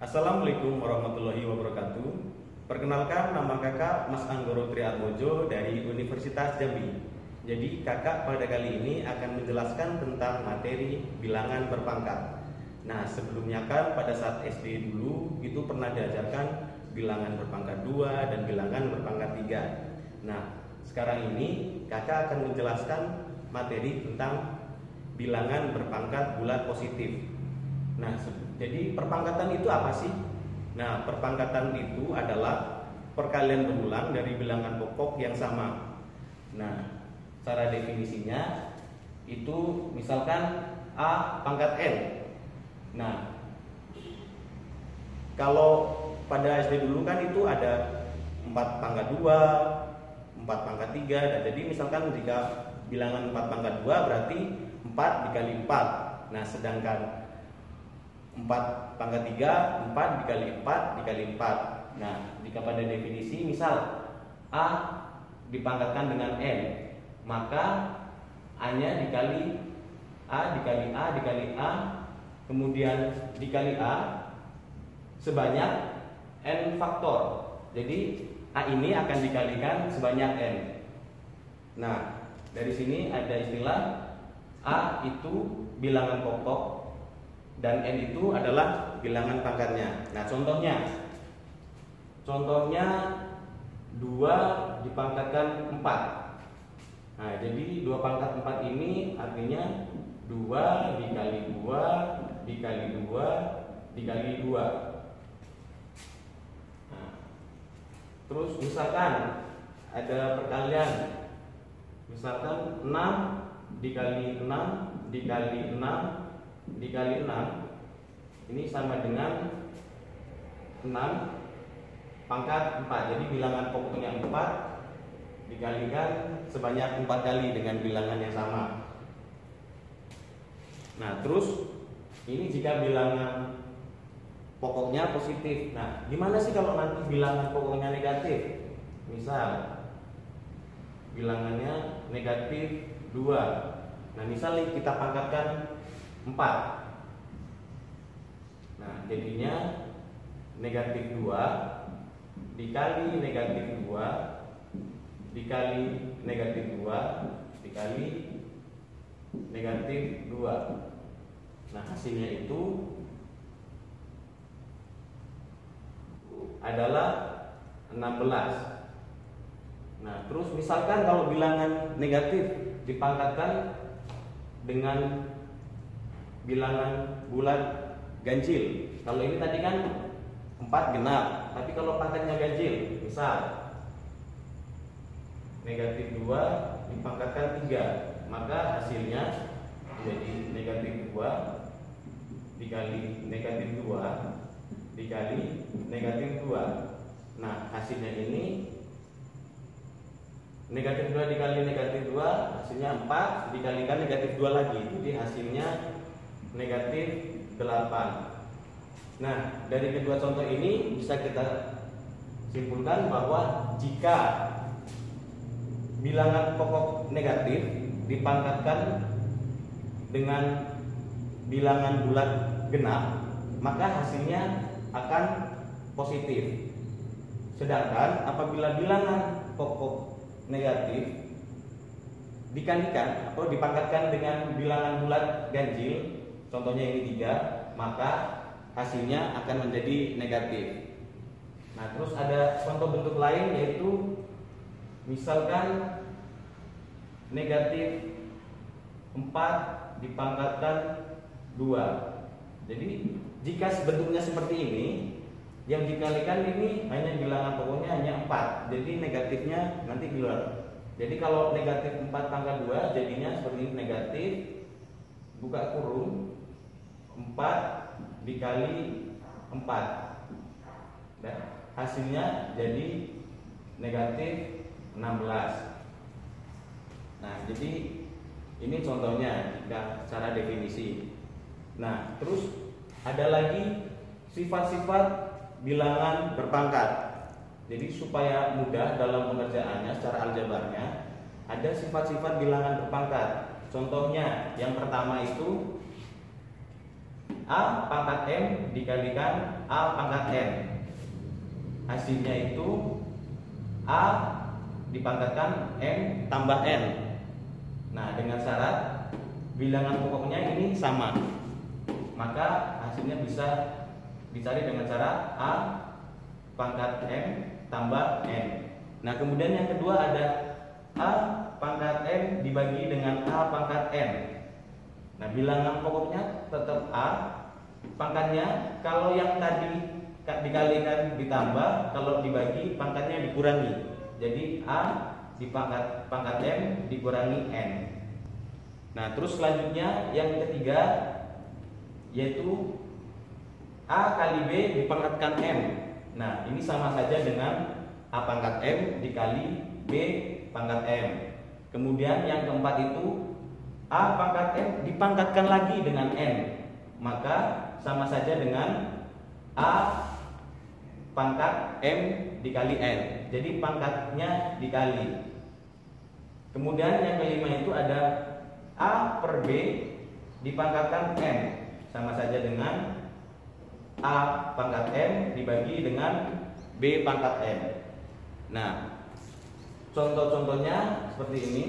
Assalamualaikum warahmatullahi wabarakatuh. Perkenalkan, nama kakak Mas Anggoro Triatmojo dari Universitas Jambi. Jadi kakak pada kali ini akan menjelaskan tentang materi bilangan berpangkat. Nah, sebelumnya kan pada saat SD dulu itu pernah diajarkan bilangan berpangkat 2 dan bilangan berpangkat 3. Nah, sekarang ini kakak akan menjelaskan materi tentang bilangan berpangkat bulat positif. Nah, jadi perpangkatan itu apa sih? Nah, perpangkatan itu adalah perkalian berulang dari bilangan pokok yang sama. Nah, cara definisinya itu misalkan A pangkat N. Nah, kalau pada SD dulu kan itu ada 4 pangkat 2, 4 pangkat 3. Dan jadi misalkan jika bilangan 4 pangkat 2 berarti 4 dikali 4. Nah, sedangkan 4 pangkat 3, 4 dikali 4 dikali 4. Nah, jika pada definisi misal A dipangkatkan dengan N, maka A-nya dikali A dikali A dikali A, kemudian dikali A sebanyak N faktor. Jadi A ini akan dikalikan sebanyak N. Nah, dari sini ada istilah A itu bilangan pokok dan N itu adalah bilangan pangkatnya. Nah, contohnya 2 dipangkatkan 4. Nah, jadi 2 pangkat 4 ini artinya 2 dikali 2 dikali 2 dikali 2. Nah, terus misalkan ada perkalian, misalkan 6 dikali 6 dikali 6 dikali 6 ini sama dengan 6 pangkat 4. Jadi bilangan pokoknya 4 dikalikan sebanyak 4 kali dengan bilangan yang sama. Nah, terus ini jika bilangan pokoknya positif. Nah, gimana sih kalau nanti bilangan pokoknya negatif? Misal bilangannya negatif 2. Nah, misalnya kita pangkatkan 4. Nah, jadinya negatif 2 dikali negatif 2 dikali negatif 2 dikali negatif 2. Nah, hasilnya itu adalah 16. Nah, terus misalkan kalau bilangan negatif dipangkatkan dengan bilangan bulat ganjil. Kalau ini tadi kan 4 genap, tapi kalau pangkatnya ganjil, misal negatif 2 dipangkatkan 3, maka hasilnya jadi negatif 2 dikali negatif 2 dikali negatif 2. Nah, hasilnya ini negatif 2 dikali negatif 2 hasilnya 4 dikalikan negatif 2 lagi. Jadi hasilnya negatif 8. Nah, dari kedua contoh ini bisa kita simpulkan bahwa jika bilangan pokok negatif dipangkatkan dengan bilangan bulat genap, maka hasilnya akan positif. Sedangkan apabila bilangan pokok negatif dikalikan atau dipangkatkan dengan bilangan bulat ganjil, contohnya ini 3, maka hasilnya akan menjadi negatif. Nah, terus ada contoh bentuk lain yaitu misalkan negatif 4 dipangkatkan 2. Jadi jika bentuknya seperti ini, yang dikalikan ini hanya bilangan pokoknya hanya 4. Jadi negatifnya nanti keluar. Jadi kalau negatif 4 pangkat 2 jadinya seperti ini, negatif buka kurung 4 dikali 4. Dan hasilnya jadi negatif 16. Nah, jadi ini contohnya jika cara definisi. Nah, terus ada lagi sifat-sifat bilangan berpangkat. Jadi supaya mudah dalam pengerjaannya secara aljabarnya, ada sifat-sifat bilangan berpangkat. Contohnya yang pertama itu A pangkat M dikalikan A pangkat N. Hasilnya itu A dipangkatkan M tambah N. Nah, dengan syarat bilangan pokoknya ini sama, maka hasilnya bisa dicari dengan cara A pangkat M tambah N. Nah, kemudian yang kedua ada A pangkat M dibagi dengan A pangkat N. Nah, bilangan pokoknya tetap A, pangkatnya kalau yang tadi dikalikan ditambah, kalau dibagi pangkatnya dikurangi. Jadi A di pangkat M dikurangi N. Nah, terus selanjutnya yang ketiga yaitu A kali B dipangkatkan M. Nah, ini sama saja dengan A pangkat M dikali B pangkat M. Kemudian yang keempat itu A pangkat M dipangkatkan lagi dengan N. Maka sama saja dengan A pangkat M dikali N. Jadi pangkatnya dikali. Kemudian yang kelima itu ada A per B dipangkatkan M. Sama saja dengan A pangkat M dibagi dengan B pangkat M. Nah, contoh-contohnya seperti ini.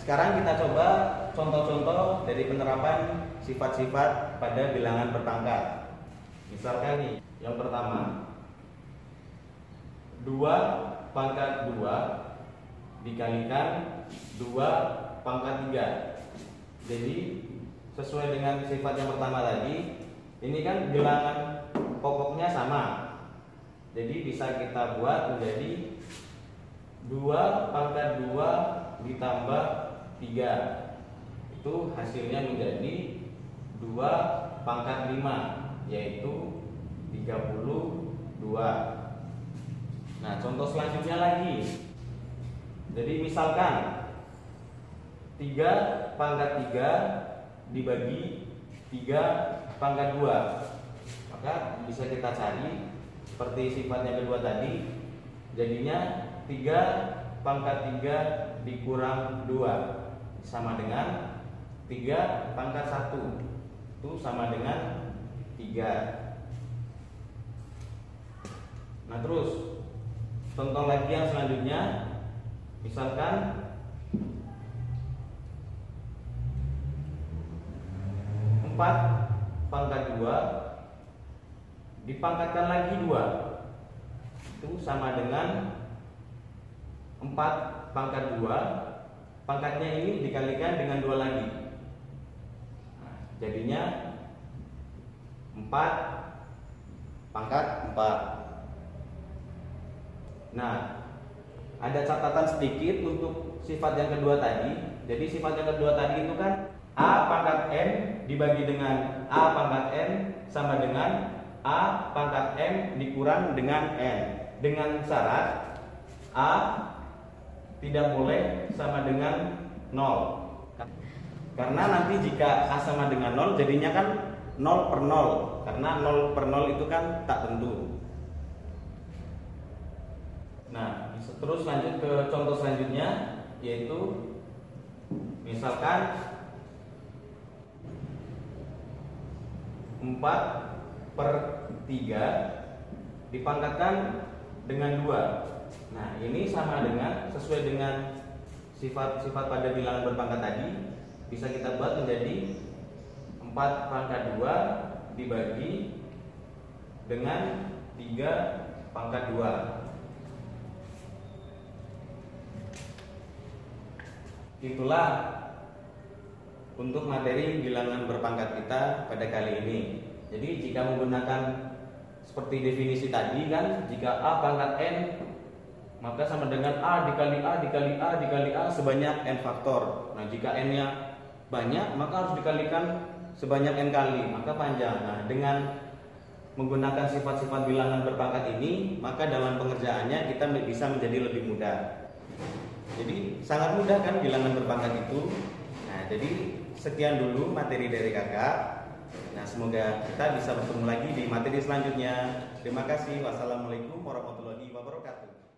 Sekarang kita coba contoh-contoh dari penerapan sifat-sifat pada bilangan berpangkat. Misalkan nih, yang pertama 2 pangkat 2 dikalikan 2 pangkat 3. Jadi sesuai dengan sifat yang pertama tadi, ini kan bilangan pokoknya sama. Jadi bisa kita buat menjadi 2 pangkat 2 ditambah 3. Itu hasilnya menjadi 2 pangkat 5, yaitu 32. Nah, contoh selanjutnya lagi. Jadi misalkan 3 pangkat 3 dibagi 3 pangkat 2. Maka bisa kita cari seperti sifat yang kedua tadi. Jadinya 3 pangkat 3 dikurang 2 sama dengan 3 pangkat 1. Itu sama dengan 3. Nah, terus contoh lagi yang selanjutnya, misalkan 4 pangkat 2 dipangkatkan lagi 2. Itu sama dengan 4 pangkat 2. Pangkatnya ini dikalikan dengan 2 lagi. Nah, jadinya 4 pangkat 4. Nah, ada catatan sedikit untuk sifat yang kedua tadi. Jadi sifat yang kedua tadi itu kan A pangkat N dibagi dengan A pangkat N sama dengan A pangkat M dikurang dengan N. Dengan syarat A tidak boleh sama dengan 0. Karena nanti jika A sama dengan 0 jadinya kan 0 per 0. Karena 0 per 0 itu kan tak tentu. Nah, terus lanjut ke contoh selanjutnya, yaitu misalkan 4 per 3 dipangkatkan dengan 2. Nah, ini sama dengan, sesuai dengan sifat-sifat pada bilangan berpangkat tadi, bisa kita buat menjadi 4 pangkat 2 dibagi dengan 3 pangkat 2. Itulah untuk materi bilangan berpangkat kita pada kali ini. Jadi jika menggunakan seperti definisi tadi kan, jika A pangkat N maka sama dengan A dikali A dikali A dikali A sebanyak N faktor. Nah, jika N-nya banyak maka harus dikalikan sebanyak N kali, maka panjang. Nah, dengan menggunakan sifat-sifat bilangan berpangkat ini, maka dalam pengerjaannya kita bisa menjadi lebih mudah. Jadi sangat mudah kan bilangan berpangkat itu. Nah, jadi sekian dulu materi dari kakak. Nah, semoga kita bisa bertemu lagi di materi selanjutnya. Terima kasih. Wassalamualaikum warahmatullahi wabarakatuh.